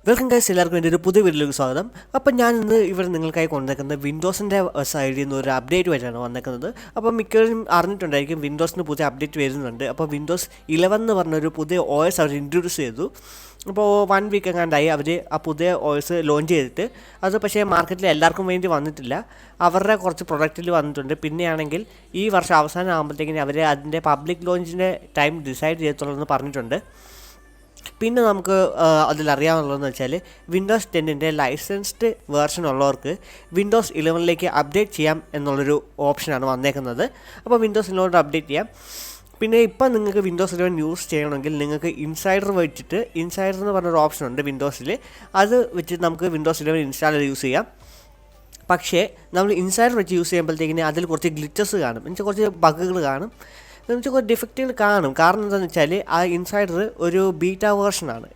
Welcome guys, എല്ലാവർക്കും എൻ്റെ ഒരു പുതിയ വീഡിയോയിലേക്ക് സ്വാഗതം. അപ്പം ഞാൻ ഇന്ന് ഇവിടെ നിങ്ങൾക്കായി കൊണ്ടുവന്നിരിക്കുന്നത് വിൻഡോസിൻ്റെ സൈഡിൽ നിന്ന് ഒരു അപ്ഡേറ്റ് വരെയാണ് വന്നിരിക്കുന്നത്. അപ്പോൾ മിക്കവരും അറിഞ്ഞിട്ടുണ്ടായിരിക്കും വിൻഡോസിന് പുതിയ അപ്ഡേറ്റ് വരുന്നുണ്ട്. അപ്പോൾ വിൻഡോസ് 11 എന്ന് പറഞ്ഞൊരു പുതിയ OS അവർ ഇൻട്രൊഡ്യൂസ് ചെയ്തു. അപ്പോൾ 1 വീക്ക് എങ്ങാണ്ടായി അവർ ആ പുതിയ OS ലോഞ്ച് ചെയ്തിട്ട്. അത് പക്ഷേ മാർക്കറ്റിൽ എല്ലാവർക്കും വേണ്ടി വന്നിട്ടില്ല. അവരുടെ കുറച്ച് പ്രൊഡക്റ്റിൽ വന്നിട്ടുണ്ട്. പിന്നെയാണെങ്കിൽ ഈ വർഷം അവസാനം ആകുമ്പോഴത്തേക്കിന് അവർ അതിൻ്റെ പബ്ലിക് ലോഞ്ചിൻ്റെ ടൈം ഡിസൈഡ് ചെയ്യത്തുള്ളൂ എന്ന് പറഞ്ഞിട്ടുണ്ട്. പിന്നെ നമുക്ക് അതിലറിയാവുന്നതെന്ന് വെച്ചാൽ വിൻഡോസ് 10ൻ്റെ ലൈസൻസ്ഡ് വേർഷൻ ഉള്ളവർക്ക് വിൻഡോസ് 11ലേക്ക് അപ്ഡേറ്റ് ചെയ്യാം എന്നുള്ളൊരു ഓപ്ഷനാണ് വന്നേക്കുന്നത്. അപ്പോൾ വിൻഡോസ് 11 അപ്ഡേറ്റ് ചെയ്യാം. പിന്നെ ഇപ്പം നിങ്ങൾക്ക് വിൻഡോസ് 11 യൂസ് ചെയ്യണമെങ്കിൽ നിങ്ങൾക്ക് ഇൻസൈഡർ വെച്ചിട്ട് ഇൻസൈഡർ എന്ന് പറഞ്ഞൊരു ഓപ്ഷൻ ഉണ്ട് വിൻഡോസിൽ. അത് വെച്ചിട്ട് നമുക്ക് വിൻഡോസ് 11 ഇൻസ്റ്റാൾ ചെയ്ത് യൂസ് ചെയ്യാം. പക്ഷേ നമ്മൾ ഇൻസൈഡർ വെച്ച് യൂസ് ചെയ്യുമ്പോഴത്തേക്കിന് അതിൽ കുറച്ച് ഗ്ലിച്ചസ് കാണും, എന്നുവെച്ചാൽ കുറച്ച് ബഗ്ഗുകൾ കാണും, എന്നുവെച്ചാൽ കുറച്ച് ഡിഫക്റ്റുകൾ കാണും. കാരണം എന്താണെന്ന് വെച്ചാൽ ആ ഇൻസൈഡർ ഒരു ബീറ്റ വേർഷനാണ്.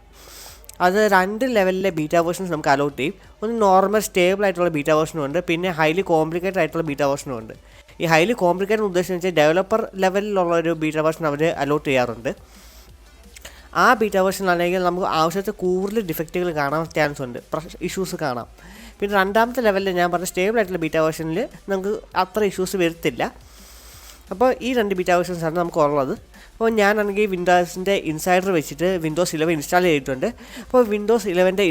അത് 2 ലെവലിലെ ബീറ്റ വേർഷൻസ് നമുക്ക് അലോട്ട് ചെയ്യും. ഒന്ന് നോർമൽ സ്റ്റേബിൾ ആയിട്ടുള്ള ബീറ്റ വേർഷനും ഉണ്ട്, പിന്നെ ഹൈലി കോംപ്ലിക്കേറ്റഡ് ആയിട്ടുള്ള ബീറ്റ വേർഷനും ഉണ്ട്. ഈ ഹൈലി കോംപ്ലിക്കേറ്റഡ് ഉദ്ദേശം വെച്ചാൽ ഡെവലപ്പർ ലെവലിലുള്ള ഒരു ബീറ്റ വേർഷൻ അവർ അലോട്ട് ചെയ്യാറുണ്ട്. ആ ബീറ്റ വേർഷനിലാണെങ്കിൽ നമുക്ക് ആവശ്യത്തെ കൂടുതൽ ഡിഫക്റ്റുകൾ കാണാൻ ചാൻസ് ഉണ്ട്, ഇഷ്യൂസ് കാണാം. പിന്നെ രണ്ടാമത്തെ ലെവലിൽ ഞാൻ പറഞ്ഞ സ്റ്റേബിൾ ആയിട്ടുള്ള ബീറ്റ വേർഷനിൽ നമുക്ക് അത്ര ഇഷ്യൂസ് വരത്തില്ല. അപ്പോൾ ഈ 2 ബീറ്റ വേർഷൻസാണ് നമുക്ക് ഉള്ളത്. അപ്പോൾ ഞാനാണെങ്കിൽ വിൻഡോസിൻ്റെ ഇൻസൈഡർ വെച്ചിട്ട് വിൻഡോസ് 11 ഇൻസ്റ്റാൾ ചെയ്തിട്ടുണ്ട്. അപ്പോൾ വിൻഡോസ് 11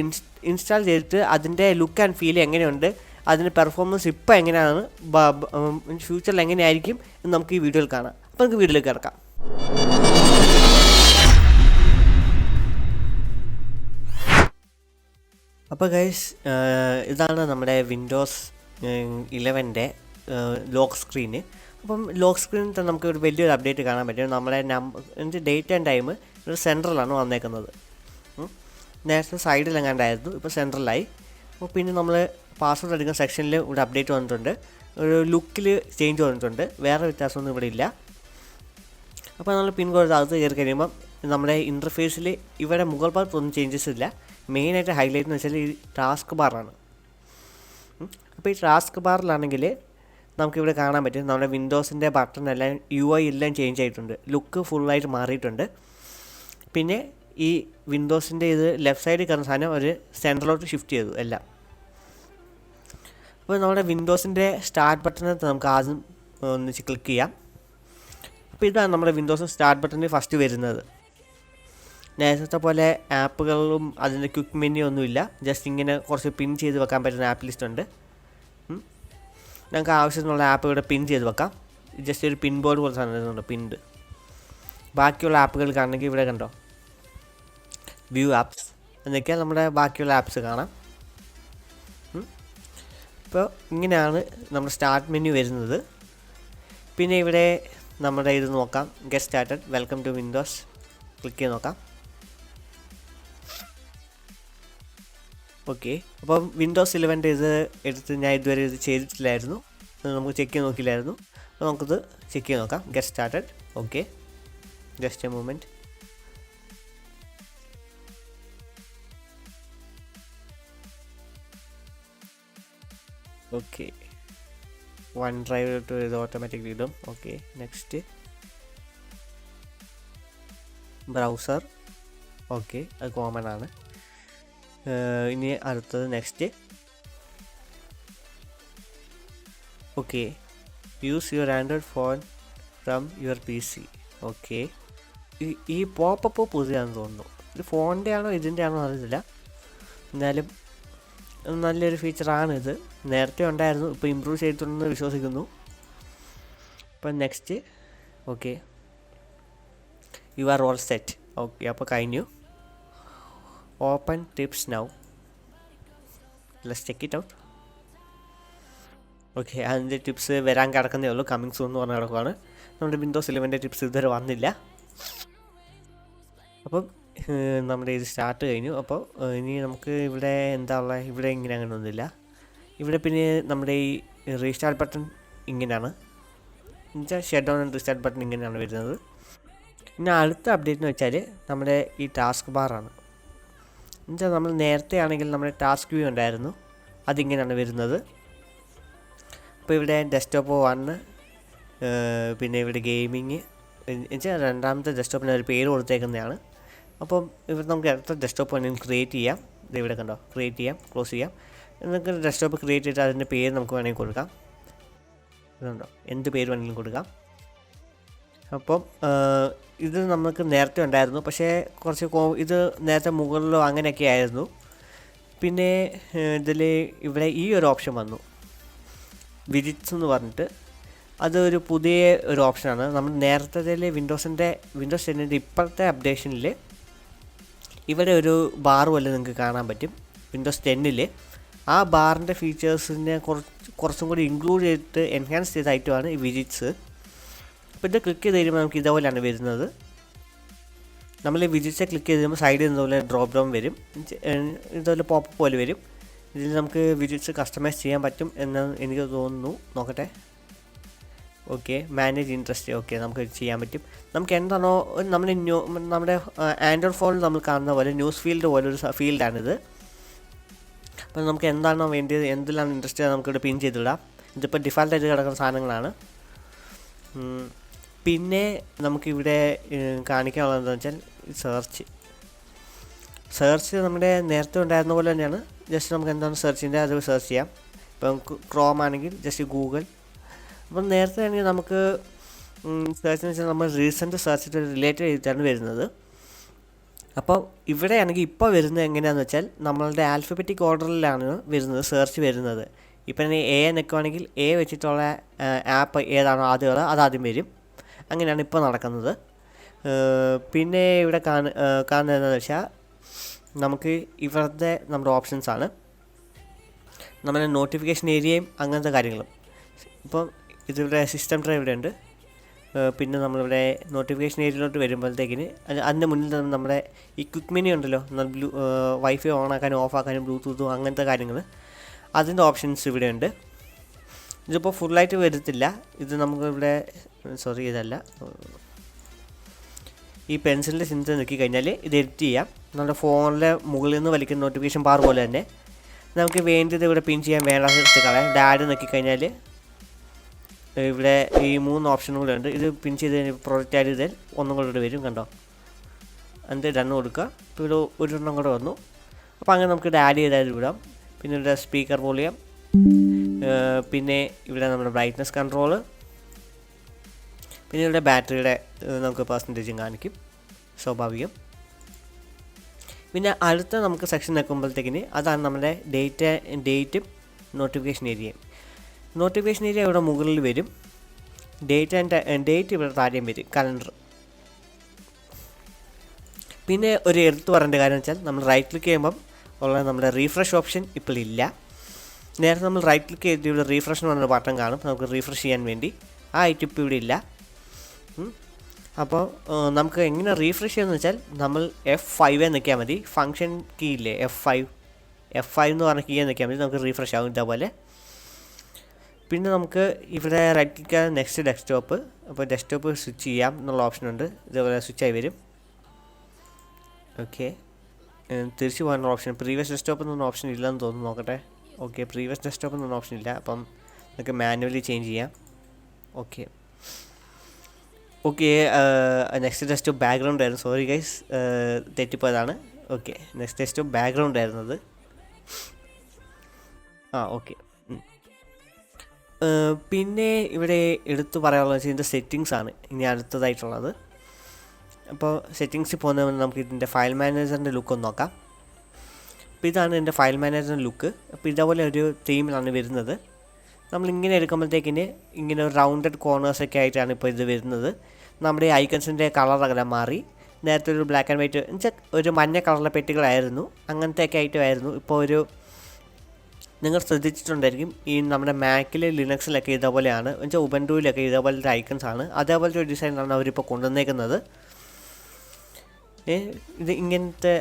ഇൻസ്റ്റാൾ ചെയ്തിട്ട് അതിൻ്റെ ലുക്ക് ആൻഡ് ഫീൽ എങ്ങനെയുണ്ട്, അതിൻ്റെ പെർഫോമൻസ് ഇപ്പോൾ എങ്ങനെയാണ്, ഫ്യൂച്ചറിൽ എങ്ങനെയായിരിക്കും എന്ന് നമുക്ക് ഈ വീഡിയോയിൽ കാണാം. അപ്പോൾ നമുക്ക് വീഡിയോയിലേക്ക് കിടക്കാം. അപ്പോൾ ഗൈസ്, ഇതാണ് നമ്മുടെ വിൻഡോസ് 11ൻ്റെ ലോക്ക് സ്ക്രീന്. അപ്പം ലോക്ക് സ്ക്രീനിൽ തന്നെ നമുക്ക് ഒരു വലിയൊരു അപ്ഡേറ്റ് കാണാൻ പറ്റും. നമ്മുടെ ഡേറ്റ് ആൻഡ് ടൈം ഒരു സെൻട്രലാണ് വന്നേക്കുന്നത്. നേരത്തെ സൈഡിലെങ്ങാണ്ടായിരുന്നു, ഇപ്പോൾ സെൻട്രലായി. അപ്പോൾ പിന്നെ നമ്മൾ പാസ്വേഡ് എടുക്കുന്ന സെക്ഷനിൽ ഇവിടെ അപ്ഡേറ്റ് വന്നിട്ടുണ്ട്. ഒരു ലുക്കിൽ ചേഞ്ച് വന്നിട്ടുണ്ട്, വേറെ വ്യത്യാസമൊന്നും ഇവിടെ ഇല്ല. അപ്പോൾ നമ്മൾ പിൻ കോഡ് അകത്ത് കയറി കഴിയുമ്പം നമ്മുടെ ഇൻ്റർഫേസിൽ ഇവിടെ മുകൾ ഭാഗത്തൊന്നും ചേഞ്ചസ് ഇല്ല. മെയിനായിട്ട് ഹൈലൈറ്റ് എന്ന് വെച്ചാൽ ഈ ടാസ്ക് ബാറാണ്. അപ്പോൾ ഈ ടാസ്ക് ബാറിലാണെങ്കിൽ നമുക്കിവിടെ കാണാൻ പറ്റും നമ്മുടെ വിൻഡോസിൻ്റെ ബട്ടൺ എല്ലാം UI എല്ലാം ചേഞ്ച് ആയിട്ടുണ്ട്, ലുക്ക് ഫുള്ളായിട്ട് മാറിയിട്ടുണ്ട്. പിന്നെ ഈ വിൻഡോസിൻ്റെ ഇത് ലെഫ്റ്റ് സൈഡിൽ കാണുന്ന സാധനം ഒരു സെൻട്രലോട്ട് ഷിഫ്റ്റ് ചെയ്തു എല്ലാം. അപ്പോൾ നമ്മുടെ വിൻഡോസിൻ്റെ സ്റ്റാർട്ട് ബട്ടണിൽ നമുക്ക് ആദ്യം ഒന്നിച്ച് ക്ലിക്ക് ചെയ്യാം. അപ്പോൾ ഇതാണ് നമ്മുടെ വിൻഡോസ് സ്റ്റാർട്ട് ബട്ടണിൽ ഫസ്റ്റ് വരുന്നത്. നേരത്തെ പോലെ ആപ്പുകളും അതിൻ്റെ ക്വിക്ക് മെനു ഒന്നുമില്ല, ജസ്റ്റ് ഇങ്ങനെ കുറച്ച് പിൻ ചെയ്ത് വെക്കാൻ പറ്റുന്ന ആപ്പ് ലിസ്റ്റ് ഉണ്ട്. ഞങ്ങൾക്ക് ആവശ്യത്തിനുള്ള ആപ്പ് ഇവിടെ പിൻ ചെയ്ത് വെക്കാം. ജസ്റ്റ് ഒരു പിൻ ബോർഡ് പോലെ സാധനം പിൻഡ്. ബാക്കിയുള്ള ആപ്പുകൾ കാണണമെങ്കിൽ ഇവിടെ കണ്ടോ, വ്യൂ ആപ്സ് എന്നൊക്കെയാണ് നമ്മുടെ ബാക്കിയുള്ള ആപ്സ് കാണാം. ഇപ്പോൾ ഇങ്ങനെയാണ് നമ്മുടെ സ്റ്റാർട്ട് മെനു വരുന്നത്. പിന്നെ ഇവിടെ നമ്മുടെ ഇത് നോക്കാം, get started, welcome to Windows, click ചെയ്ത് നോക്കാം. ഓക്കെ, അപ്പം വിൻഡോസ് 11 ഇത് എടുത്ത് ഞാൻ ഇതുവരെ ഇത് ചെയ്തിട്ടില്ലായിരുന്നു, നമുക്ക് ചെക്ക് ചെയ്ത് നോക്കിയില്ലായിരുന്നു. അപ്പോൾ നമുക്കിത് ചെക്ക് ചെയ്ത് നോക്കാം. Get started. Okay, just a moment. Okay, OneDrive too ഇത് ഓട്ടോമാറ്റിക്കലി ഇടും. Okay, next browser. ഓക്കെ, അത് കോമൺ ആണ്. ഇനി അടുത്തത് next. Okay, use your Android phone from your PC. Okay, ഈ പോപ്പപ്പ് പുതിയതാണെന്ന് തോന്നുന്നു. ഇത് ഫോണിൻ്റെ ആണോ ഇതിൻ്റെ ആണോ അറിയില്ല, എന്നാലും നല്ലൊരു ഫീച്ചറാണിത്. നേരത്തെ ഉണ്ടായിരുന്നു, ഇപ്പോൾ ഇമ്പ്രൂവ് ചെയ്തിട്ടുണ്ടെന്ന് വിശ്വസിക്കുന്നു. അപ്പം next. Okay, you are all set. Okay, അപ്പോൾ കഴിഞ്ഞു. Open tips now, let's check it out. Okay, അതിൻ്റെ ടിപ്സ് വരാൻ കിടക്കുന്നേ ഉള്ളൂ, കമ്മിങ് സൂൺ എന്ന് പറഞ്ഞ് കിടക്കുവാണ്. നമ്മുടെ വിൻഡോസ് 11ൻ്റെ ടിപ്സ് ഇതുവരെ വന്നില്ല. അപ്പം നമ്മുടെ ഇത് സ്റ്റാർട്ട് കഴിഞ്ഞു. അപ്പോൾ ഇനി നമുക്ക് ഇവിടെ എന്താ ഉള്ളത്, ഇവിടെ ഇങ്ങനെ അങ്ങനെ ഒന്നുമില്ല. ഇവിടെ പിന്നെ നമ്മുടെ ഈ റീസ്റ്റാർട്ട് ബട്ടൺ ഇങ്ങനെയാണ്, എന്നുവെച്ചാൽ shut down and restart button ഇങ്ങനെയാണ് വരുന്നത്. പിന്നെ അടുത്ത അപ്ഡേറ്റ് എന്ന് വെച്ചാൽ നമ്മുടെ ഈ ടാസ്ക് ബാറാണ്. എന്നുവെച്ചാൽ നമ്മൾ നേരത്തെ ആണെങ്കിൽ നമ്മുടെ ടാസ്ക് വ്യൂ ഉണ്ടായിരുന്നു, അതിങ്ങനെയാണ് വരുന്നത്. അപ്പോൾ ഇവിടെ ഡെസ്ക്ടോപ്പ് 1, പിന്നെ ഇവിടെ ഗെയിമിങ്, എന്നുവെച്ചാൽ രണ്ടാമത്തെ ഡെസ്ക്ടോപ്പിന് ഒരു പേര് കൊടുത്തേക്കുന്നതാണ്. അപ്പം ഇവിടെ നമുക്ക് അടുത്ത ഡെസ്ക്ടോപ്പ് വേണമെങ്കിൽ ക്രിയേറ്റ് ചെയ്യാം. ഇത് ഇവിടെ കണ്ടോ, ക്രിയേറ്റ് ചെയ്യാം, ക്ലോസ് ചെയ്യാം. നമുക്ക് ഡെസ്ക്ടോപ്പ് ക്രിയേറ്റ് ചെയ്തിട്ട് അതിൻ്റെ പേര് നമുക്ക് വേണമെങ്കിൽ കൊടുക്കാം. ഇതുണ്ടോ, എന്ത് പേര് വേണമെങ്കിലും കൊടുക്കാം. അപ്പം ഇത് നമുക്ക് നേരത്തെ ഉണ്ടായിരുന്നു, പക്ഷേ കുറച്ച് ഇത് നേരത്തെ മുകളിലോ അങ്ങനെയൊക്കെ ആയിരുന്നു. പിന്നെ ഇതിൽ ഇവിടെ ഈ ഒരു ഓപ്ഷൻ വന്നു, വിജിറ്റ്സ് എന്ന് പറഞ്ഞിട്ട്. അതൊരു പുതിയ ഒരു ഓപ്ഷനാണ്. നമ്മൾ നേരത്തെ വിൻഡോസ് 10ൻ്റെ ഇപ്പോഴത്തെ അപ്ഡേഷനിൽ ഇവിടെ ഒരു ബാർ പോലെ നിങ്ങൾക്ക് കാണാൻ പറ്റും. വിൻഡോസ് 10ൽ ആ ബാറിൻ്റെ ഫീച്ചേഴ്സിനെ കുറച്ചും കൂടി ഇൻക്ലൂഡ് ചെയ്തിട്ട് എൻഹാൻസ് ചെയ്ത ഐറ്റമാണ് ഈ വിജിറ്റ്സ്. അപ്പോൾ ഇത് ക്ലിക്ക് ചെയ്ത് കഴിയുമ്പോൾ നമുക്ക് ഇതുപോലെയാണ് വരുന്നത്. നമ്മൾ വിജിറ്റ്സെ ക്ലിക്ക് ചെയ്ത് കഴിയുമ്പോൾ സൈഡിൽ ഇതുപോലെ ഡ്രോപ്പ് ഡൗൺ വരും, ഇതുപോലെ പോപ്പ് പോലെ വരും. ഇതിൽ നമുക്ക് വിജിറ്റ്സ് കസ്റ്റമൈസ് ചെയ്യാൻ പറ്റും എന്ന് എനിക്ക് തോന്നുന്നു. നോക്കട്ടെ. Okay, manage interest. ഓക്കെ, നമുക്ക് ചെയ്യാൻ പറ്റും. നമുക്ക് എന്താണോ നമ്മുടെ ആൻഡ്രോയിഡ് ഫോണിൽ നമ്മൾ കാണുന്ന പോലെ ന്യൂസ് ഫീൽഡ് പോലെ ഒരു ഫീൽഡാണിത്. അപ്പോൾ നമുക്ക് എന്താണോ വേണ്ടിയത്, എന്തെല്ലാം ഇൻട്രസ്റ്റ് നമുക്കിവിടെ പിൻ ചെയ്തിടാം. ഇതിപ്പോൾ ഡിഫാൾട്ടായിട്ട് കിടക്കുന്ന സാധനങ്ങളാണ്. പിന്നെ നമുക്കിവിടെ കാണിക്കാനുള്ളത് എന്താണെന്ന് വെച്ചാൽ സെർച്ച് നമ്മുടെ നേരത്തെ ഉണ്ടായിരുന്ന പോലെ തന്നെയാണ്. ജസ്റ്റ് നമുക്ക് എന്താണ് സെർച്ച് ചെയ്യേണ്ടത് അത് സെർച്ച് ചെയ്യാം. ഇപ്പം ക്രോം ആണെങ്കിൽ ജസ്റ്റ് ഗൂഗിൾ. അപ്പം നേരത്തെ ആണെങ്കിൽ നമുക്ക് സെർച്ച് എന്ന് വെച്ചാൽ നമ്മൾ റീസെൻറ്റ് സെർച്ചിട്ട് റിലേറ്റഡ് ചെയ്തിട്ടാണ് വരുന്നത്. അപ്പോൾ ഇവിടെയാണെങ്കിൽ ഇപ്പോൾ വരുന്നത് എങ്ങനെയാണെന്ന് വെച്ചാൽ നമ്മളുടെ ആൽഫബറ്റിക് ഓർഡറിലാണ് വരുന്നത് സെർച്ച് വരുന്നത്. ഇപ്പം എ നിൽക്കുവാണെങ്കിൽ എ വെച്ചിട്ടുള്ള ആപ്പ് ഏതാണോ ആദ്യം അതാദ്യം വരും. അങ്ങനെയാണ് ഇപ്പോൾ നടക്കുന്നത്. പിന്നെ ഇവിടെ കാണുന്നത് എന്താണെന്ന് വെച്ചാൽ നമുക്ക് ഇവിടുത്തെ നമ്മുടെ ഓപ്ഷൻസാണ്, നമ്മുടെ നോട്ടിഫിക്കേഷൻ ഏരിയയും അങ്ങനത്തെ കാര്യങ്ങളും. ഇപ്പം ഇതിവിടെ സിസ്റ്റം ഡ്രൈവ് ഇവിടെ ഉണ്ട്. പിന്നെ നമ്മളിവിടെ നോട്ടിഫിക്കേഷൻ ഏരിയയിലോട്ട് വരുമ്പോഴത്തേക്കിന് അതിൻ്റെ മുന്നിൽ തന്നെ നമ്മുടെ ഈ ക്വിക്ക് മെനു ഉണ്ടല്ലോ, വൈഫൈ ഓണാക്കാനും ഓഫാക്കാനും ബ്ലൂടൂത്തും അങ്ങനത്തെ കാര്യങ്ങൾ, അതിൻ്റെ ഓപ്ഷൻസ് ഇവിടെ ഉണ്ട്. ഇതിപ്പോൾ ഫുള്ളായിട്ട് വരത്തില്ല. ഇത് നമുക്കിവിടെ ഇതല്ല, ഈ പെൻസിലിൻ്റെ ചിന്ത നോക്കി കഴിഞ്ഞാൽ ഇത് എഡിറ്റ് ചെയ്യാം. നമ്മുടെ ഫോണിലെ മുകളിൽ നിന്ന് വലിക്കുന്ന നോട്ടിഫിക്കേഷൻ ബാർ പോലെ തന്നെ നമുക്ക് വേണ്ടത് ഇവിടെ പിൻ ചെയ്യാൻ വേണ്ട കളയാം. ഡാഡ് നോക്കിക്കഴിഞ്ഞാൽ ഇവിടെ ഈ 3 ഓപ്ഷൻ കൂടെ ഉണ്ട്. ഇത് പിൻ ചെയ്ത് പ്രൊജക്റ്റ് ആയിട്ട് ഇതിൽ ഒന്നും കൂടെ വരും, കണ്ടോ. എന്നിട്ട് റണ്ണ് കൊടുക്കുക. ഇപ്പോൾ ഇവിടെ ഒരെണ്ണം കൂടെ വന്നു. അപ്പോൾ അങ്ങനെ നമുക്ക് ആഡ് ചെയ്താൽ വിടാം. പിന്നെ ഇവിടെ സ്പീക്കർ വോളിയം, പിന്നെ ഇവിടെ നമ്മുടെ ബ്രൈറ്റ്നസ് കൺട്രോള്, പിന്നെ ഇവിടെ ബാറ്ററിയുടെ നമുക്ക് പെർസെൻറ്റേജും കാണിക്കും, സ്വാഭാവികം. പിന്നെ അടുത്ത നമുക്ക് സെക്ഷൻ നിൽക്കുമ്പോഴത്തേക്കിന് അതാണ് നമ്മുടെ ഡേറ്റും നോട്ടിഫിക്കേഷൻ ഏരിയയും. നോട്ടിഫിക്കേഷൻ ഏരിയ ഇവിടെ മുകളിൽ വരും, ഡേറ്റ് ഇവിടെ താഴെയും വരും, കലണ്ടർ. പിന്നെ ഒരു എടുത്തു പറയേണ്ട കാര്യം വെച്ചാൽ നമ്മൾ റൈറ്റ് ക്ലിക്ക് ചെയ്യുമ്പം ഉള്ള നമ്മുടെ റീഫ്രഷ് ഓപ്ഷൻ ഇപ്പോൾ ഇല്ല. നേരത്തെ നമ്മൾ റൈറ്റ് ക്ലിക്ക് ചെയ്തിട്ട് ഇവിടെ റീഫ്രഷ് എന്ന് പറഞ്ഞൊരു ബട്ടൺ കാണും നമുക്ക് റീഫ്രഷ് ചെയ്യാൻ വേണ്ടി. ആ ഐറ്റം ഇപ്പോൾ ഇവിടെ ഇല്ല. അപ്പോൾ നമുക്ക് എങ്ങനെ റീഫ്രഷ് ചെയ്യുമെന്ന് വെച്ചാൽ നമ്മൾ F5 നിൽക്കിയാൽ മതി. ഫങ്ഷൻ കീ ഇല്ലേ, F5 എന്ന് പറഞ്ഞ കീ നിൽക്കിയാൽ മതി, നമുക്ക് റീഫ്രഷ് ആകും ഇതേപോലെ. പിന്നെ നമുക്ക് ഇവിടെ റൈറ്റ് ക്ലിക്ക് ചെയ്യാൻ നെക്സ്റ്റ് ഡെസ്ക്ടോപ്പ്. അപ്പോൾ ഡെസ്ക്ടോപ്പ് സ്വിച്ച് ചെയ്യാം എന്നുള്ള ഓപ്ഷനുണ്ട്, ഇതേപോലെ സ്വിച്ചായി വരും. ഓക്കെ, തിരിച്ചു പോകാനുള്ള ഓപ്ഷൻ പ്രീവിയസ് ഡെസ്ക്ടോപ്പ് എന്നൊന്നും ഓപ്ഷൻ ഇല്ലെന്ന് തോന്നുന്നു, നോക്കട്ടെ. ഓക്കെ, പ്രീവിയസ് ഡെസ്ക്ടോപ്പ് എന്നൊന്നും ഓപ്ഷൻ ഇല്ല. അപ്പം നമുക്ക് മാനുവലി ചേഞ്ച് ചെയ്യാം. ഓക്കെ, നെക്സ്റ്റ് ഡെസ്ക്ടോപ്പ് ബാക്ക്ഗ്രൗണ്ട് ആയിരുന്നു. സോറി ഗൈസ്, തെറ്റിപ്പോയതാണ്. ഓക്കെ, നെക്സ്റ്റ് ഡെസ്ക്ടോപ്പ് ബാക്ക്ഗ്രൗണ്ട് ആയിരുന്നത്. ഓക്കെ. പിന്നെ ഇവിടെ എടുത്തു പറയാനുള്ളത് വെച്ചാൽ ഇതിൻ്റെ സെറ്റിങ്സ് ആണ് ഇനി അടുത്തതായിട്ടുള്ളത്. അപ്പോൾ സെറ്റിങ്സിൽ പോകുന്നതിന് നമുക്ക് ഇതിൻ്റെ ഫയൽ മാനേജറിൻ്റെ ലുക്ക് ഒന്ന് നോക്കാം. അപ്പോൾ ഇതാണ് എൻ്റെ ഫയൽ മാനേജറിൻ്റെ ലുക്ക്. അപ്പോൾ ഇതേപോലെ ഒരു തീമിലാണ് വരുന്നത്. നമ്മളിങ്ങനെ എടുക്കുമ്പോഴത്തേക്കിന് ഇങ്ങനെ ഒരു റൗണ്ടഡ് കോർണേഴ്സൊക്കെ ആയിട്ടാണ് ഇപ്പോൾ ഇത് വരുന്നത്. നമ്മുടെ ഈ ഐക്കൺസിൻ്റെ കളറെല്ലാം മാറി. നേരത്തെ ഒരു ബ്ലാക്ക് ആൻഡ് വൈറ്റ് എന്നുവെച്ചാൽ ഒരു മഞ്ഞ കളറിലെ പെട്ടികളായിരുന്നു, അങ്ങനത്തെയൊക്കെ ആയിട്ടുമായിരുന്നു. ഇപ്പോൾ ഒരു നിങ്ങൾ ശ്രദ്ധിച്ചിട്ടുണ്ടായിരിക്കും ഈ നമ്മുടെ മാക്കിൽ ലിനക്സിലൊക്കെ ഇതേപോലെയാണ്, എന്നുവെച്ചാൽ ഉബുണ്ടുവിലൊക്കെ ഇതേപോലത്തെ ഐക്കൺസ് ആണ്. അതേപോലത്തെ ഒരു ഡിസൈനാണ് അവരിപ്പോൾ കൊണ്ടുവന്നേക്കുന്നത്. ഇത് ഇങ്ങനത്തെ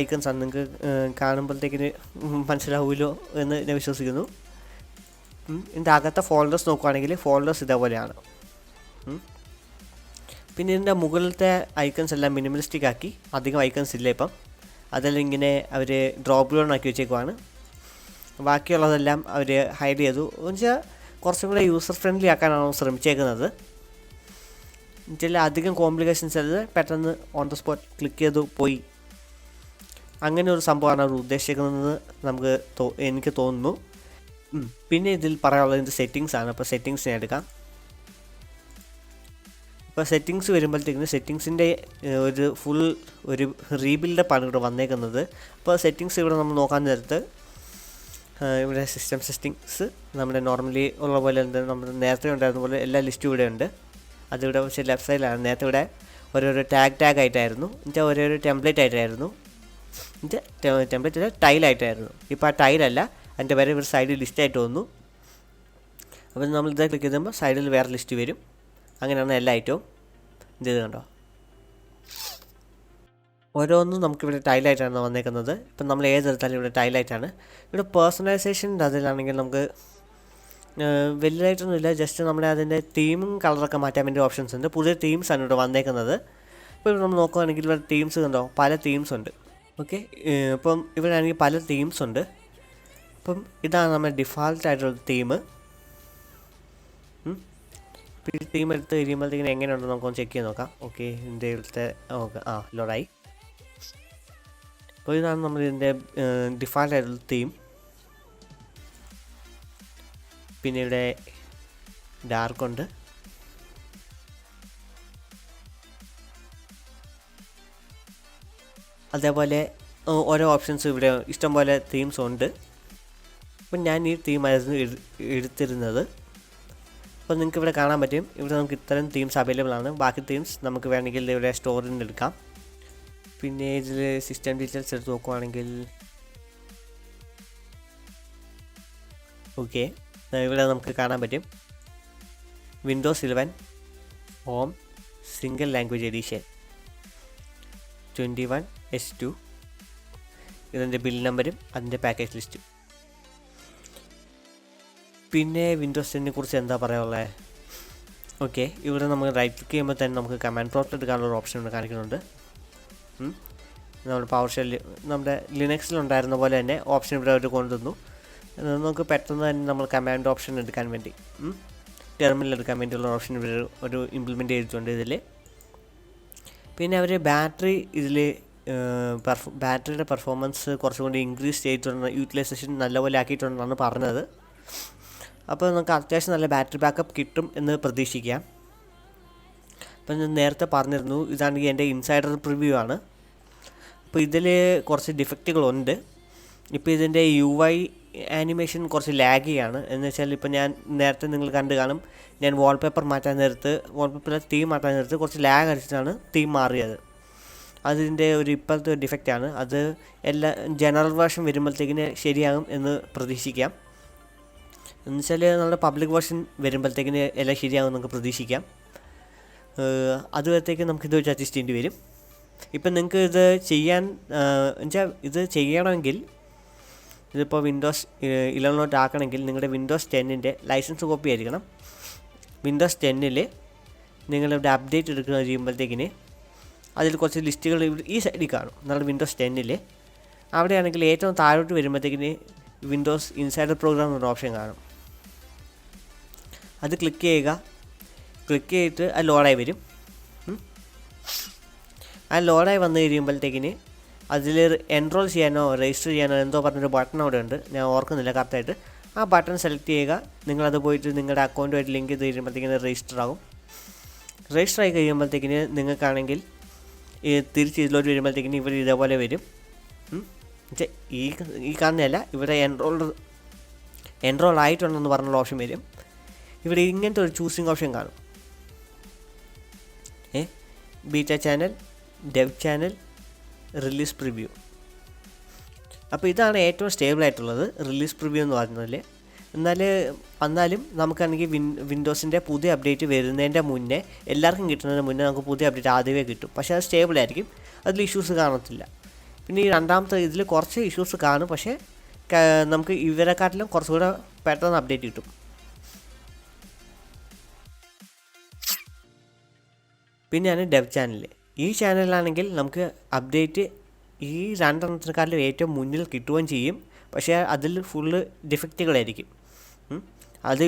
ഐക്കൺസ് ആണ്. നിങ്ങൾക്ക് കാണുമ്പോഴത്തേക്കിന് മനസ്സിലാവുമല്ലോ എന്ന് ഞാൻ വിശ്വസിക്കുന്നു. ഇതിൻ്റെ അകത്തെ ഫോൾഡേഴ്സ് നോക്കുകയാണെങ്കിൽ ഫോൾഡേഴ്സ് ഇതേപോലെയാണ്. പിന്നെ ഇതിൻ്റെ മുകളിലത്തെ ഐക്കൺസ് എല്ലാം മിനിമലിസ്റ്റിക് ആക്കി, അധികം ഐക്കൺസ് ഇല്ല ഇപ്പം. അതെല്ലാം ഇങ്ങനെ അവർ ഡ്രോപ്പ് ഡൗൺ ആക്കി വെച്ചേക്കുവാണ്. ബാക്കിയുള്ളതെല്ലാം അവർ ഹൈഡ് ചെയ്തു. എന്നുവെച്ചാൽ കുറച്ചും കൂടെ യൂസർ ഫ്രണ്ട്ലി ആക്കാനാണ് ശ്രമിച്ചേക്കുന്നത്. എന്നുവെച്ചാൽ അധികം കോംപ്ലിക്കേഷൻസ് അല്ലാതെ പെട്ടെന്ന് ഓൺ ദ സ്പോട്ട് ക്ലിക്ക് ചെയ്തു പോയി അങ്ങനെ ഒരു സംഭവമാണ് അവർ ഉദ്ദേശിക്കുന്നതെന്ന് എനിക്ക് തോന്നുന്നു. പിന്നെ ഇതിൽ പറയാനുള്ളത് സെറ്റിങ്സ് ആണ്. അപ്പോൾ സെറ്റിങ്സിനെ എടുക്കാം. ഇപ്പോൾ സെറ്റിങ്സ് വരുമ്പോഴത്തേക്കിന് സെറ്റിങ്സിൻ്റെ ഒരു റീബിൽഡപ്പാണ് ഇവിടെ വന്നേക്കുന്നത്. അപ്പോൾ സെറ്റിങ്സ് ഇവിടെ നമ്മൾ നോക്കാൻ നേരത്ത് ഇവിടെ സിസ്റ്റം സെറ്റിങ്സ് നമ്മുടെ നോർമലി ഉള്ള പോലെ നമ്മൾ നേരത്തെ ഉണ്ടായിരുന്ന പോലെ എല്ലാ ലിസ്റ്റും ഇവിടെ ഉണ്ട്. അതിവിടെ പക്ഷേ ലെഫ്റ്റ് സൈഡിലാണ്. നേരത്തെ ഇവിടെ ഓരോരോ ടാഗ് ആയിട്ടായിരുന്നു, എന്നിട്ട് ഓരോരോ ടെംപ്ലേറ്റ് ആയിട്ടായിരുന്നു, എന്നിട്ട് ടെംപ്ലേറ്റ് ടൈലായിട്ടായിരുന്നു. ഇപ്പോൾ ആ ടൈലല്ല, അതിൻ്റെ വരെ ഒരു സൈഡിൽ ലിസ്റ്റായിട്ട് വന്നു. അപ്പോൾ നമ്മൾ ഇത് ക്ലിക്ക് ചെയ്യുമ്പോൾ സൈഡിൽ വേറെ ലിസ്റ്റ് വരും. അങ്ങനെയാണ് എല്ലാ ഐറ്റവും ഇത് കണ്ടോ. ഓരോന്നും നമുക്കിവിടെ ടൈലായിട്ടാണ് വന്നേക്കുന്നത്. ഇപ്പം നമ്മൾ ഏതെടുത്താലും ഇവിടെ ടൈലായിട്ടാണ്. ഇവിടെ പേഴ്സണലൈസേഷൻ്റെ അതിലാണെങ്കിൽ നമുക്ക് വലിയതായിട്ടൊന്നുമില്ല. ജസ്റ്റ് നമ്മുടെ അതിൻ്റെ തീമും കളറൊക്കെ മാറ്റാൻ വേണ്ടി ഓപ്ഷൻസ് ഉണ്ട്. പുതിയ തീംസാണ് ഇവിടെ വന്നേക്കുന്നത്. ഇപ്പോൾ നമ്മൾ നോക്കുകയാണെങ്കിൽ ഇവിടെ തീംസ് കണ്ടോ, പല തീംസ് ഉണ്ട്. ഓക്കെ, ഇപ്പം ഇവിടെ ആണെങ്കിൽ പല തീംസ് ഉണ്ട്. ഇപ്പം ഇതാണ് നമ്മുടെ ഡിഫാൾട്ട് ആയിട്ടുള്ള തീം. ഇപ്പോൾ ഈ തീം എടുത്ത് കഴിയുമ്പോഴത്തേക്കിന് എങ്ങനെയുണ്ടോ നമുക്കൊന്ന് ചെക്ക് ചെയ്ത് നോക്കാം. ഓക്കെ, ഇതിൻ്റെ ഇവിടുത്തെ ലോഡായി. അപ്പോൾ ഇതാണ് നമ്മൾ ഇതിൻ്റെ ഡിഫാൾട്ട് ആയിട്ടുള്ള തീം. പിന്നെ ഇവിടെ ഡാർക്കുണ്ട്. അതേപോലെ ഓരോ ഓപ്ഷൻസ് ഇവിടെ ഇഷ്ടംപോലെ തീംസ് ഉണ്ട്. അപ്പം ഞാൻ ഈ തീമായിരുന്നു എടുത്തിരുന്നത്. അപ്പോൾ നിങ്ങൾക്ക് ഇവിടെ കാണാൻ പറ്റും, ഇവിടെ നമുക്ക് ഇത്തരം തീംസ് അവൈലബിൾ ആണ്. ബാക്കി തീംസ് നമുക്ക് വേണമെങ്കിൽ ഇവിടെ സ്റ്റോറിൽ നിന്ന് എടുക്കാം. പിന്നെ ഇതിൽ സിസ്റ്റം ഡീറ്റെയിൽസ് എടുത്ത് നോക്കുവാണെങ്കിൽ ഓക്കെ, ഇവിടെ നമുക്ക് കാണാൻ പറ്റും Windows 11 home single language edition 21S2. ഇതിൻ്റെ ബിൽ നമ്പരും അതിൻ്റെ പാക്കേജ് ലിസ്റ്റും. പിന്നെ വിൻഡോസ് 10 കുറിച്ച് എന്താ പറയാനുള്ളത്? ഓക്കെ, ഇവിടെ നമ്മൾ റൈറ്റ് ക്ലിക്ക് ചെയ്യുമ്പോൾ തന്നെ നമുക്ക് കമാൻഡ് പ്രോംപ്റ്റ് എടുക്കാനുള്ള ഓപ്ഷൻ ഇവിടെ കാണിക്കുന്നുണ്ട്. നമ്മുടെ പവർ ഷെല്ല് നമ്മുടെ ലിനക്സിലുണ്ടായിരുന്ന പോലെ തന്നെ ഓപ്ഷൻ ഇവിടെ അവർ കൊണ്ടുവന്നു. നമുക്ക് പെട്ടെന്ന് തന്നെ നമ്മൾ കമാൻഡ് ഓപ്ഷൻ എടുക്കാൻ വേണ്ടി ടെർമിനൽ എടുക്കാൻ വേണ്ടിയുള്ള ഓപ്ഷൻ ഇവർ ഒരു ഇംപ്ലിമെൻറ്റ് ചെയ്തിട്ടുണ്ട് ഇതിൽ. പിന്നെ അവർ ബാറ്ററിയുടെ പെർഫോമൻസ് കുറച്ചുകൂടി ഇൻക്രീസ് ചെയ്തിട്ടുണ്ട്, യൂട്ടിലൈസേഷൻ നല്ലപോലെ ആക്കിയിട്ടുണ്ടെന്നാണ് പറഞ്ഞത്. അപ്പോൾ നമുക്ക് അത്യാവശ്യം നല്ല ബാറ്ററി ബാക്കപ്പ് കിട്ടും എന്ന് പ്രതീക്ഷിക്കാം. അപ്പം ഞാൻ നേരത്തെ പറഞ്ഞിരുന്നു, ഇതാണെങ്കിൽ എൻ്റെ ഇൻസൈഡർ പ്രിവ്യൂ ആണ്. അപ്പോൾ ഇതിൽ കുറച്ച് ഡിഫക്റ്റുകളുണ്ട്. ഇപ്പോൾ ഇതിൻ്റെ UI ആനിമേഷൻ കുറച്ച് ലാഗിയാണ്. എന്ന് വെച്ചാൽ ഇപ്പോൾ ഞാൻ നേരത്തെ നിങ്ങൾ കണ്ടു കാണും, ഞാൻ വാൾപേപ്പറിലെ തീം മാറ്റാൻ നേരത്ത് കുറച്ച് ലാഗ് അടിച്ചിട്ടാണ് തീം മാറിയത്. അതിൻ്റെ ഇപ്പോഴത്തെ ഡിഫക്റ്റാണ്. അത് ജനറൽ വേർഷൻ വരുമ്പോഴത്തേക്കിന് ശരിയാകും എന്ന് പ്രതീക്ഷിക്കാം. എന്നുവെച്ചാൽ നമ്മുടെ പബ്ലിക് വേർഷൻ വരുമ്പോഴത്തേക്കിന് എല്ലാം ശരിയാകും നമുക്ക് പ്രതീക്ഷിക്കാം. അതുവരത്തേക്ക് നമുക്കിത് വെച്ച് അഡ്ജസ്റ്റ് ചെയ്യേണ്ടി വരും. ഇപ്പം നിങ്ങൾക്ക് ഇത് ചെയ്യണമെങ്കിൽ, ഇതിപ്പോൾ വിൻഡോസ് 11 ആക്കണമെങ്കിൽ നിങ്ങളുടെ വിൻഡോസ് 10ൻ്റെ ലൈസൻസ് കോപ്പി ആയിരിക്കണം. വിൻഡോസ് 10ൽ നിങ്ങളിവിടെ അപ്ഡേറ്റ് എടുക്കുന്ന ചെയ്യുമ്പോഴത്തേക്കിന് അതിൽ കുറച്ച് ലിസ്റ്റുകൾ ഈ സൈഡിൽ കാണും. നമ്മുടെ വിൻഡോസ് 10ൽ അവിടെയാണെങ്കിൽ ഏറ്റവും താഴോട്ട് വരുമ്പോഴത്തേക്കിന് വിൻഡോസ് ഇൻസൈഡർ പ്രോഗ്രാം എന്നൊരു ഓപ്ഷൻ കാണും. അത് ക്ലിക്ക് ചെയ്തിട്ട് അത് ലോഡായി വരും. ആ ലോഡായി വന്നു കഴിയുമ്പോഴത്തേക്കിന് അതിൽ എൻറോൾ ചെയ്യാനോ രജിസ്റ്റർ ചെയ്യാനോ എന്തോ പറഞ്ഞൊരു ബട്ടൺ അവിടെ ഉണ്ട്, ഞാൻ ഓർക്കുന്നില്ല കറക്റ്റായിട്ട്. ആ ബട്ടൺ സെലക്ട് ചെയ്യുക. നിങ്ങളത് പോയിട്ട് നിങ്ങളുടെ അക്കൗണ്ടുമായിട്ട് ലിങ്ക് ചെയ്ത് കഴിയുമ്പോഴത്തേക്കിന് രജിസ്റ്റർ ആകും. രജിസ്റ്റർ ആയി കഴിയുമ്പോഴത്തേക്കിന് നിങ്ങൾക്കാണെങ്കിൽ തിരിച്ച് ഇതിലോട്ട് വരുമ്പോഴത്തേക്കിന് ഇവർ ഇതേപോലെ വരും. ഈ കാണുന്നതല്ല, ഇവിടെ എൻറോൾ ആയിട്ടുണ്ടെന്ന് പറഞ്ഞുള്ള ഓപ്ഷൻ വരും. ഇവിടെ ഇങ്ങനത്തെ ഒരു ചൂസിങ് ഓപ്ഷൻ കാണും. Beta channel, dev channel, release preview. അപ്പോൾ ഇതാണ് ഏറ്റവും സ്റ്റേബിൾ ആയിട്ടുള്ളത് റിലീസ് പ്രിവ്യൂ എന്ന് പറഞ്ഞാൽ. എന്നാലും നമുക്കാണെങ്കിൽ വിൻഡോസിൻ്റെ പുതിയ അപ്ഡേറ്റ് വരുന്നതിൻ്റെ മുന്നേ, എല്ലാവർക്കും കിട്ടുന്നതിന് മുന്നേ നമുക്ക് പുതിയ അപ്ഡേറ്റ് ആദ്യമേ കിട്ടും. പക്ഷേ അത് സ്റ്റേബിൾ ആയിരിക്കും, അതിൽ ഇഷ്യൂസ് കാണത്തില്ല. പിന്നെ ഈ രണ്ടാമത്തെ ഇതിൽ കുറച്ച് ഇഷ്യൂസ് കാണും, പക്ഷേ നമുക്ക് ഇവരെക്കാട്ടിലും കുറച്ചുകൂടെ പെട്ടെന്ന് അപ്ഡേറ്റ് കിട്ടും. പിന്നെയാണ് ഡെവ് ചാനൽ. ഈ ചാനലിലാണെങ്കിൽ നമുക്ക് അപ്ഡേറ്റ് ഈ രണ്ടെണ്ണത്തിനെക്കാട്ടിലും ഏറ്റവും മുന്നിൽ കിട്ടുകയും ചെയ്യും. പക്ഷേ അതിൽ ഫുള്ള് ഡിഫക്റ്റുകളായിരിക്കും. അത്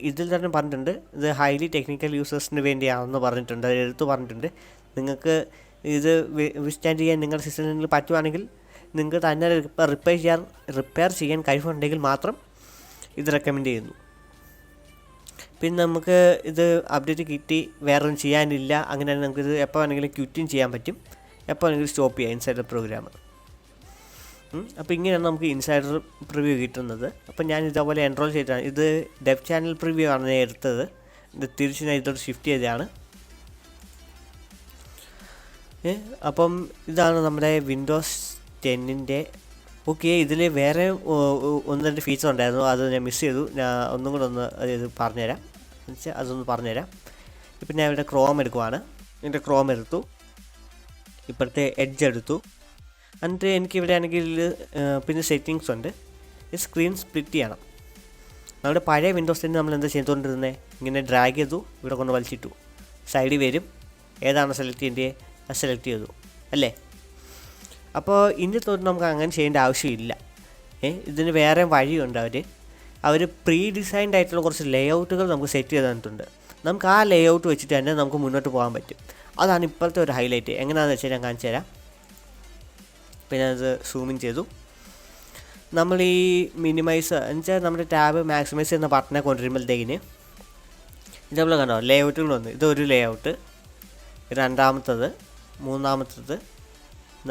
ഇതിൽ തന്നെ പറഞ്ഞിട്ടുണ്ട്, ഇത് ഹൈലി ടെക്നിക്കൽ യൂസേഴ്സിന് വേണ്ടിയാണെന്ന് പറഞ്ഞിട്ടുണ്ട്. അത് എടുത്തു പറഞ്ഞിട്ടുണ്ട്. നിങ്ങൾക്ക് ഇത് വിസ്റ്റാൻഡ് ചെയ്യാൻ നിങ്ങളുടെ സിസ്റ്റത്തിൽ പറ്റുവാണെങ്കിൽ നിങ്ങൾക്ക് തന്നെ റിപ്പയർ ചെയ്യാൻ കഴിവുണ്ടെങ്കിൽ മാത്രം ഇത് റെക്കമെൻഡ് ചെയ്യുന്നു. പിന്നെ നമുക്ക് ഇത് അപ്ഡേറ്റ് കിട്ടി വേറൊന്നും ചെയ്യാനില്ല, അങ്ങനെയാണെങ്കിൽ നമുക്കിത് എപ്പോൾ വേണമെങ്കിലും ക്വിറ്റും ചെയ്യാൻ പറ്റും, എപ്പോൾ വേണമെങ്കിലും സ്റ്റോപ്പ് ചെയ്യാം ഇൻസൈഡർ പ്രോഗ്രാം. അപ്പോൾ ഇങ്ങനെയാണ് നമുക്ക് ഇൻസൈഡർ പ്രിവ്യൂ കിട്ടുന്നത്. അപ്പോൾ ഞാൻ ഇതേപോലെ എൻറോൾ ചെയ്തിട്ടാണ്, ഇത് ഡെവ് ചാനൽ പ്രിവ്യൂ ആണ് ഞാൻ എടുത്തത്, ഇത് തിരിച്ച് ഞാൻ ഇതോട്ട് ഷിഫ്റ്റ് ചെയ്തതാണ്. അപ്പം ഇതാണ് നമ്മുടെ വിൻഡോസ് 10-ൻ്റെ. ഓക്കെ, ഇതിൽ വേറെ 1-2 ഫീച്ചർ ഉണ്ടായിരുന്നു, അത് ഞാൻ മിസ് ചെയ്തു. ഞാൻ ഒന്നും കൂടെ ഇത് പറഞ്ഞുതരാം, എന്നുവെച്ചാൽ അതൊന്ന് പറഞ്ഞുതരാം. ഇപ്പം ഞാൻ ഇവിടെ ക്രോം എടുക്കുവാണ്. എൻ്റെ ക്രോം എടുത്തു, ഇപ്പോഴത്തെ എഡ്ജ് എടുത്തു. എന്നിട്ട് എനിക്കിവിടെ ആണെങ്കിൽ പിന്നെ സെറ്റിങ്സ് ഉണ്ട്. ഈ സ്ക്രീൻ സ്പ്ലിറ്റ് ചെയ്യണം. നമ്മുടെ പഴയ വിൻഡോസ് 10 നമ്മൾ എന്താ ചെയ്തുകൊണ്ടിരുന്നത്, ഇങ്ങനെ ഡ്രാഗ് ചെയ്തു ഇവിടെ കൊണ്ട് വലിച്ചിട്ടു, സൈഡിൽ വരും, ഏതാണ് സെലക്ട് ചെയ്യേണ്ടത് അത് സെലക്ട് ചെയ്തു അല്ലേ. അപ്പോൾ ഇനി തൊട്ട് നമുക്ക് അങ്ങനെ ചെയ്യേണ്ട ആവശ്യമില്ല. ഇതിന് വേറെ വഴിയുണ്ട്. അവർ പ്രീ ഡിസൈൻഡ് ആയിട്ടുള്ള കുറച്ച് ലേഔട്ടുകൾ നമുക്ക് സെറ്റ് ചെയ്ത് തന്നിട്ടുണ്ട്. നമുക്ക് ആ ലേഔട്ട് വെച്ചിട്ട് തന്നെ നമുക്ക് മുന്നോട്ട് പോകാൻ പറ്റും. അതാണ് ഇപ്പോഴത്തെ ഒരു ഹൈലൈറ്റ്. എങ്ങനെയാണെന്ന് വെച്ചാൽ ഞാൻ കാണിച്ചു തരാം. പിന്നെ അത് സൂമിൻ ചെയ്തു. നമ്മൾ ഈ മിനിമൈസ് എന്നുവെച്ചാൽ നമ്മുടെ ടാബ് മാക്സിമൈസ് ചെയ്യുന്ന ബട്ടനെ കൊണ്ടുവരുമ്പോഴത്തേക്കിന് ഇതേപോലെ കണ്ടോ ലേഔട്ടുകൾ വന്നു. ഇതൊരു ലേഔട്ട്, രണ്ടാമത്തത്, മൂന്നാമത്തത്,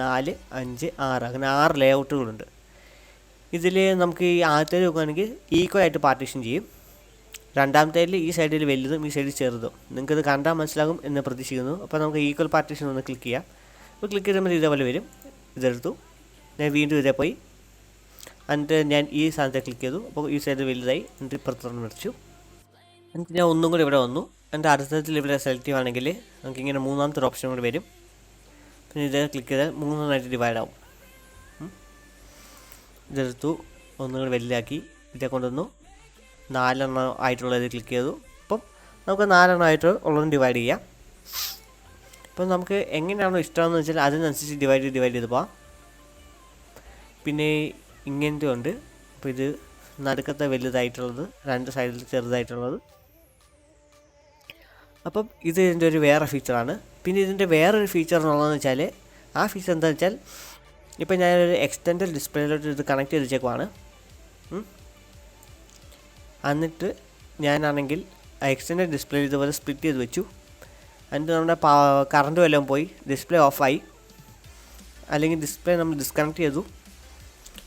4, 5, 6 അങ്ങനെ 6 ലേഔട്ടുകളുണ്ട്. ഇതിൽ നമുക്ക് ഈ ആദ്യത്തേത് നോക്കുകയാണെങ്കിൽ ഈക്വലായിട്ട് പാർട്ടീഷൻ ചെയ്യും. രണ്ടാമത്തേതിൽ ഈ സൈഡിൽ വലുതും ഈ സൈഡിൽ ചെറുതും. നിങ്ങൾക്കിത് കണ്ടാൽ മനസ്സിലാകും എന്ന് പ്രതീക്ഷിക്കുന്നു. അപ്പോൾ നമുക്ക് ഈക്വൽ പാർട്ടീഷൻ ഒന്ന് ക്ലിക്ക് ചെയ്യാം. അപ്പോൾ ക്ലിക്ക് ചെയ്യുമ്പോൾ ഇതേപോലെ വരും. ഇതെടുത്തു, ഞാൻ വീണ്ടും ഇതേ പോയി, എന്നിട്ട് ഞാൻ ഈ സാധനത്തെ ക്ലിക്ക് ചെയ്തു. അപ്പോൾ ഈ സൈഡ് വലുതായി, എന്നിട്ട് ഇപ്പുറത്തോട്ട് വെച്ചു. എന്നിട്ട് ഞാൻ ഒന്നും കൂടി ഇവിടെ വന്നു. എൻ്റെ അടുത്തതിൽ ഇവിടെ സെലക്ട് ചെയ്യുകയാണെങ്കിൽ നമുക്കിങ്ങനെ മൂന്നാമത്തെ ഒരു ഓപ്ഷൻ കൂടി വരും. പിന്നെ ഇത് ക്ലിക്ക് ചെയ്താൽ 3 ഡിവൈഡ് ആവും. ഇതെടുത്തു, ഒന്നും കൂടി വലുതാക്കി, ഇതേ കൊണ്ടുവന്നു 4 ആയിട്ടുള്ളത് ക്ലിക്ക് ചെയ്തു. അപ്പം നമുക്ക് 4 ആയിട്ട് ഉള്ളത് ഡിവൈഡ് ചെയ്യാം. അപ്പം നമുക്ക് എങ്ങനെയാണോ ഇഷ്ടമെന്ന് വെച്ചാൽ അതിനനുസരിച്ച് ഡിവൈഡ് ചെയ്ത് പോവാം. പിന്നെ ഇങ്ങനത്തെ ഉണ്ട്. അപ്പോൾ ഇത് നടുക്കത്തെ വലുതായിട്ടുള്ളത്, 2 സൈഡിൽ ചെറുതായിട്ടുള്ളത്. അപ്പം ഇത് ഇതിൻ്റെ ഒരു വേറെ ഫീച്ചറാണ്. പിന്നെ ഇതിൻ്റെ വേറൊരു ഫീച്ചർ എന്നുള്ളതെന്ന് വെച്ചാൽ, ആ ഫീച്ചർ എന്താണെന്ന് വെച്ചാൽ, ഇപ്പം ഞാനൊരു എക്സ്റ്റൻഡഡ് ഡിസ്പ്ലേയിലോട്ട് ഇത് കണക്ട് ചെയ്ത് വെച്ചേക്കുവാണ്. എന്നിട്ട് ഞാനാണെങ്കിൽ എക്സ്റ്റൻഡഡ് ഡിസ്പ്ലേ ഇതുപോലെ സ്പ്ലിറ്റ് ചെയ്ത് വെച്ചു. എന്നിട്ട് നമ്മുടെ കറണ്ട് വല്ലതും പോയി ഡിസ്പ്ലേ ഓഫായി, അല്ലെങ്കിൽ ഡിസ്പ്ലേ നമ്മൾ ഡിസ്കണക്ട് ചെയ്തു,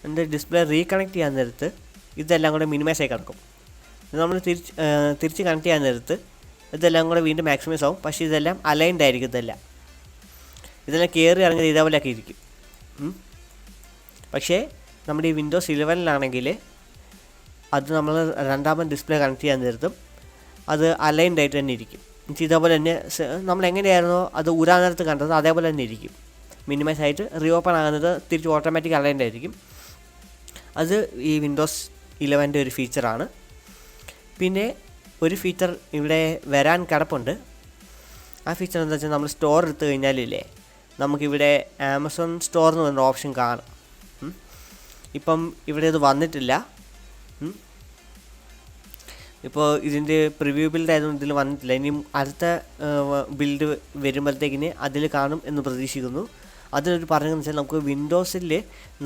എന്നിട്ട് ഡിസ്പ്ലേ റീകണക്ട് ചെയ്യാൻ നേരത്ത് ഇതെല്ലാം കൂടെ മിനിമൈസ് ആയി കിടക്കും. നമ്മൾ തിരിച്ച് കണക്ട് ചെയ്യാൻ നേരത്ത് ഇതെല്ലാം കൂടെ വീണ്ടും മാക്സിമൈസ് ആവും. പക്ഷേ ഇതെല്ലാം അലൈൻഡ് ആയിരിക്കും. ഇതെല്ലാം കയറി ഇറങ്ങി ഇതേപോലെയൊക്കെ ഇരിക്കും. പക്ഷേ നമ്മുടെ ഈ വിൻഡോസ് 11-ലാണെങ്കിൽ അത് നമ്മൾ രണ്ടാമത് ഡിസ്പ്ലേ കണക്ട് ചെയ്യാൻ നേരത്തും അത് അലൈൻഡ് ആയിട്ട് തന്നെ ഇരിക്കും. ഇതേപോലെ തന്നെ നമ്മൾ എങ്ങനെയായിരുന്നോ അത് ഊരാൻ നേരത്ത് കണ്ടത് അതേപോലെ തന്നെ ഇരിക്കും. മിനിമൈസ് ആയിട്ട് റീഓപ്പൺ ആകുന്നത് തിരിച്ച് ഓട്ടോമാറ്റിക് അലൈൻഡ് ആയിരിക്കും. അത് ഈ വിൻഡോസ് 11-ൻ്റെ ഒരു ഫീച്ചറാണ്. പിന്നെ ഒരു ഫീച്ചർ ഇവിടെ വരാൻ കിടപ്പുണ്ട്. ആ ഫീച്ചർ എന്താ വെച്ചാൽ, നമ്മൾ സ്റ്റോർ എടുത്തു കഴിഞ്ഞാലില്ലേ, നമുക്കിവിടെ ആമസോൺ സ്റ്റോർ എന്ന് പറഞ്ഞ ഓപ്ഷൻ കാണാം. ഇപ്പം ഇവിടെ ഇത് വന്നിട്ടില്ല. ഇപ്പോൾ ഇതിൻ്റെ പ്രിവ്യൂ ബിൽഡ് ആയതുകൊണ്ട് ഇതിൽ വന്നിട്ടില്ല. ഇനിയും അടുത്ത ബിൽഡ് വരുമ്പോഴത്തേക്കിന് അതിൽ കാണും എന്ന് പ്രതീക്ഷിക്കുന്നു. അതിനൊരു പറഞ്ഞതെന്ന് വെച്ചാൽ, നമുക്ക് വിൻഡോസിൽ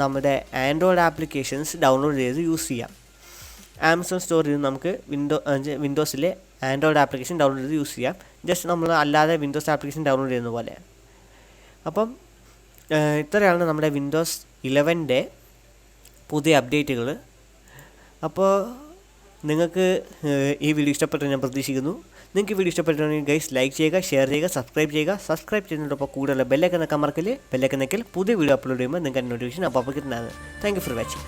നമ്മുടെ ആൻഡ്രോയിഡ് ആപ്ലിക്കേഷൻസ് ഡൗൺലോഡ് ചെയ്ത് യൂസ് ചെയ്യാം. ആമസോൺ സ്റ്റോറിൽ നിന്ന് നമുക്ക് വിൻഡോസിലെ ആൻഡ്രോയിഡ് ആപ്ലിക്കേഷൻ ഡൗൺലോഡ് ചെയ്ത് യൂസ് ചെയ്യാം. ജസ്റ്റ് നമ്മൾ അല്ലാതെ വിൻഡോസ് ആപ്ലിക്കേഷൻ ഡൗൺലോഡ് ചെയ്യുന്ന പോലെ. അപ്പം ഇത്രയാണ് നമ്മുടെ വിൻഡോസ് 11-ൻ്റെ പുതിയ അപ്ഡേറ്റുകൾ. അപ്പോൾ നിങ്ങൾക്ക് ഈ വീഡിയോ ഇഷ്ടപ്പെട്ടു ഞാൻ പ്രതീക്ഷിക്കുന്നു. നിങ്ങൾക്ക് ഈ വീഡിയോ ഇഷ്ടപ്പെട്ടുണ്ടെങ്കിൽ ഗൈസ് ലൈക്ക് ചെയ്യുക, ഷെയർ ചെയ്യുക, സബ്സ്ക്രൈബ് ചെയ്യുക. സബ്സ്ക്രൈബ് ചെയ്യുന്നതിനോടൊപ്പം കൂടുതൽ ബെല്ലൈക്കൻ നിൽക്കാൻ മറക്കല്ലേ. ബെല്ലൈക്കൻ നിൽക്കൽ പുതിയ വീഡിയോ അപ്ലോഡ് ചെയ്യുമ്പോൾ നിങ്ങൾക്ക് നോട്ടിഫിക്കേഷൻ അപ്പോൾ കിട്ടുന്നതാണ്. Thank you for watching.